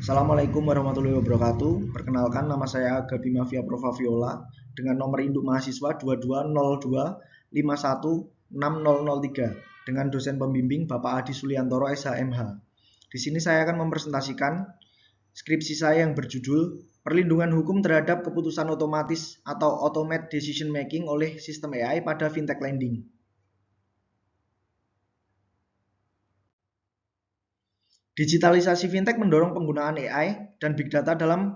Assalamualaikum warahmatullahi wabarakatuh. Perkenalkan, nama saya Aga Bima Via Prova Viola dengan nomor induk mahasiswa 2202516003 dengan dosen pembimbing Bapak Adi Suliantoro SHMH. Di sini saya akan mempresentasikan skripsi saya yang berjudul Perlindungan Hukum Terhadap Keputusan Otomatis atau Automated Decision Making oleh Sistem AI pada Fintech Lending. Digitalisasi fintech mendorong penggunaan AI dan big data dalam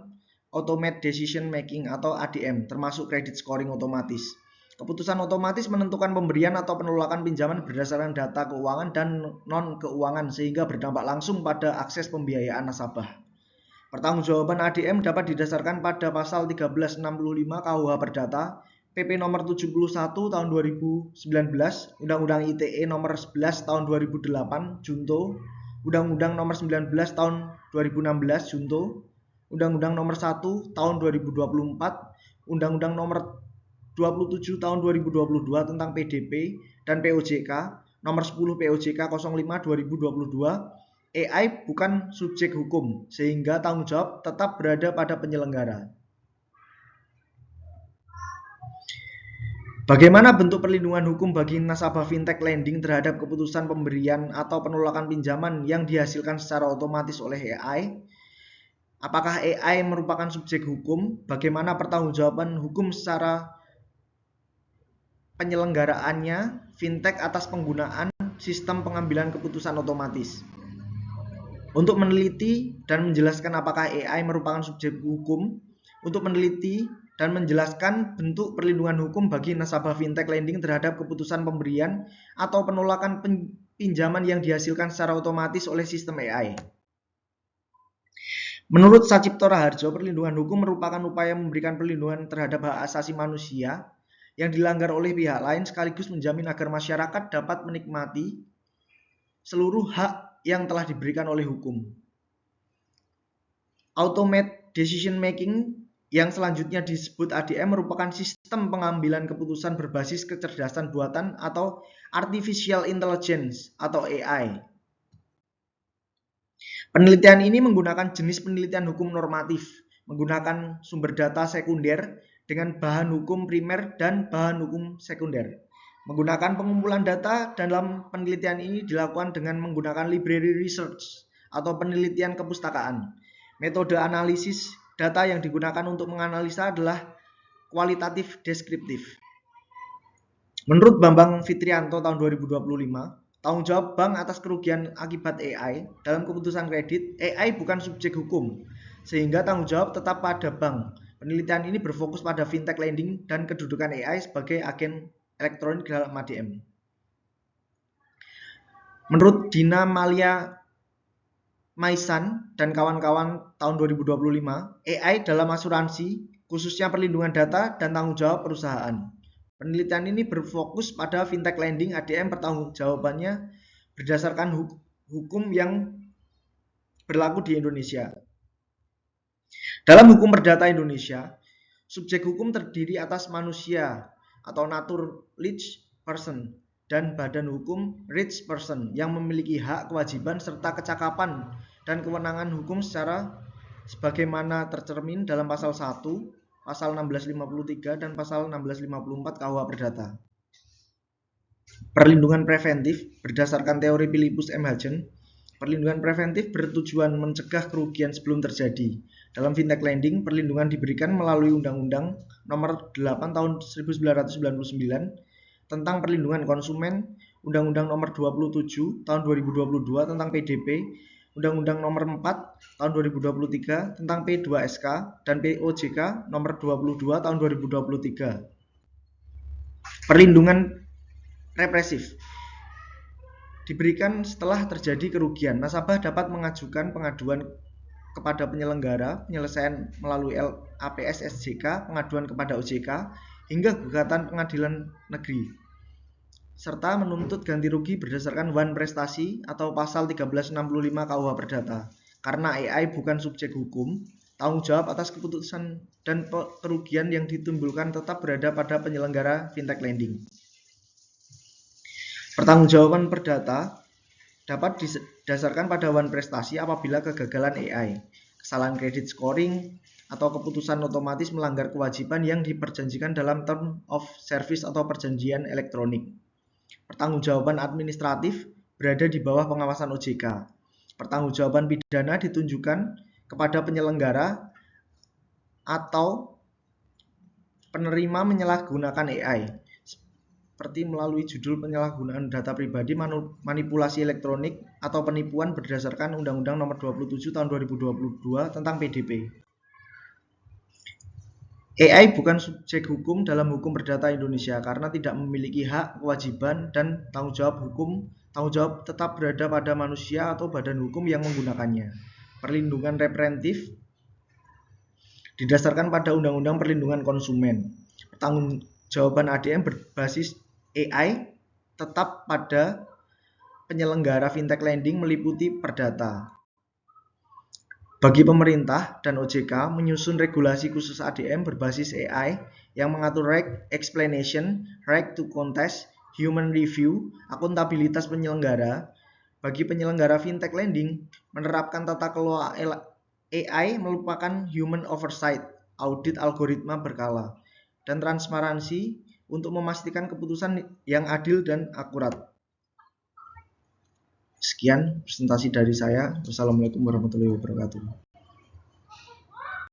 automated decision making atau ADM, termasuk credit scoring otomatis. Keputusan otomatis menentukan pemberian atau penolakan pinjaman berdasarkan data keuangan dan non-keuangan sehingga berdampak langsung pada akses pembiayaan nasabah. Pertanggungjawaban ADM dapat didasarkan pada pasal 1365 KUH Perdata, PP nomor 71 tahun 2019, Undang-Undang ITE nomor 11 tahun 2008, Junto, Undang-Undang nomor 19 tahun 2016 Junto, Undang-Undang nomor 1 tahun 2024, Undang-Undang nomor 27 tahun 2022 tentang PDP dan POJK, nomor 10 POJK 05 2022. AI bukan subjek hukum, sehingga tanggung jawab tetap berada pada penyelenggara. Bagaimana bentuk perlindungan hukum bagi nasabah fintech lending terhadap keputusan pemberian atau penolakan pinjaman yang dihasilkan secara otomatis oleh AI? Apakah AI merupakan subjek hukum? Bagaimana pertanggungjawaban hukum secara penyelenggaraannya fintech atas penggunaan sistem pengambilan keputusan otomatis? Untuk meneliti dan menjelaskan apakah AI merupakan subjek hukum, untuk meneliti dan menjelaskan bentuk perlindungan hukum bagi nasabah fintech lending terhadap keputusan pemberian atau penolakan pinjaman yang dihasilkan secara otomatis oleh sistem AI. Menurut Sacipto Raharjo, perlindungan hukum merupakan upaya memberikan perlindungan terhadap hak asasi manusia yang dilanggar oleh pihak lain sekaligus menjamin agar masyarakat dapat menikmati seluruh hak yang telah diberikan oleh hukum. Automated decision making yang selanjutnya disebut ADM merupakan sistem pengambilan keputusan berbasis kecerdasan buatan atau artificial intelligence atau AI. Penelitian ini menggunakan jenis penelitian hukum normatif, menggunakan sumber data sekunder dengan bahan hukum primer dan bahan hukum sekunder. Menggunakan pengumpulan data dalam penelitian ini dilakukan dengan menggunakan library research atau penelitian kepustakaan. Metode analisis data yang digunakan untuk menganalisa adalah kualitatif deskriptif. Menurut Bambang Fitrianto tahun 2025, tanggung jawab bank atas kerugian akibat AI dalam keputusan kredit, AI bukan subjek hukum, sehingga tanggung jawab tetap pada bank. Penelitian ini berfokus pada fintech lending dan kedudukan AI sebagai agen elektronik dalam ADM. Menurut Dina Malia Maisan dan kawan-kawan tahun 2025, AI dalam asuransi, khususnya perlindungan data dan tanggung jawab perusahaan. Penelitian ini berfokus pada fintech lending ADM pertanggungjawabannya berdasarkan hukum yang berlaku di Indonesia. Dalam hukum perdata Indonesia, subjek hukum terdiri atas manusia atau naturalized person dan badan hukum rich person yang memiliki hak, kewajiban, serta kecakapan dan kewenangan hukum secara sebagaimana tercermin dalam pasal 1, pasal 1653 dan pasal 1654 KUH Perdata. Perlindungan preventif berdasarkan teori Philippus M. Hagen, perlindungan preventif bertujuan mencegah kerugian sebelum terjadi. Dalam fintech lending, perlindungan diberikan melalui Undang-Undang Nomor 8 Tahun 1999 tentang perlindungan konsumen, Undang-Undang Nomor 27 Tahun 2022 tentang PDP, Undang-Undang Nomor 4 Tahun 2023 tentang P2SK dan POJK Nomor 22 Tahun 2023. Perlindungan represif diberikan setelah terjadi kerugian. Nasabah dapat mengajukan pengaduan kepada penyelenggara, penyelesaian melalui APS SJK, pengaduan kepada OJK, hingga gugatan pengadilan negeri, serta menuntut ganti rugi berdasarkan wan prestasi atau pasal 1365 KUH Perdata. Karena AI bukan subjek hukum, tanggung jawab atas keputusan dan kerugian yang ditimbulkan tetap berada pada penyelenggara fintech lending. Pertanggungjawaban perdata dapat didasarkan pada wan prestasi apabila kegagalan AI. kesalahan kredit scoring, atau keputusan otomatis melanggar kewajiban yang diperjanjikan dalam term of service atau perjanjian elektronik. Pertanggungjawaban administratif berada di bawah pengawasan OJK. Pertanggungjawaban pidana ditunjukkan kepada penyelenggara atau penerima menyalahgunakan AI, seperti melalui judul penyalahgunaan data pribadi, manipulasi elektronik, atau penipuan berdasarkan Undang-Undang Nomor 27 Tahun 2022 tentang PDP. AI bukan subjek hukum dalam hukum perdata Indonesia karena tidak memiliki hak, kewajiban, dan tanggung jawab hukum. Tanggung jawab tetap berada pada manusia atau badan hukum yang menggunakannya. Perlindungan reprehentif didasarkan pada Undang-Undang Perlindungan Konsumen. Pertanggungjawaban ADM berbasis AI tetap pada penyelenggara fintech lending meliputi Perdata. Bagi pemerintah dan OJK menyusun regulasi khusus ADM berbasis AI yang mengatur right explanation, right to contest, human review, akuntabilitas penyelenggara. Bagi penyelenggara fintech lending, menerapkan tata kelola AI merupakan human oversight, audit algoritma berkala, dan transparansi untuk memastikan keputusan yang adil dan akurat. Sekian presentasi dari saya. Wassalamualaikum warahmatullahi wabarakatuh.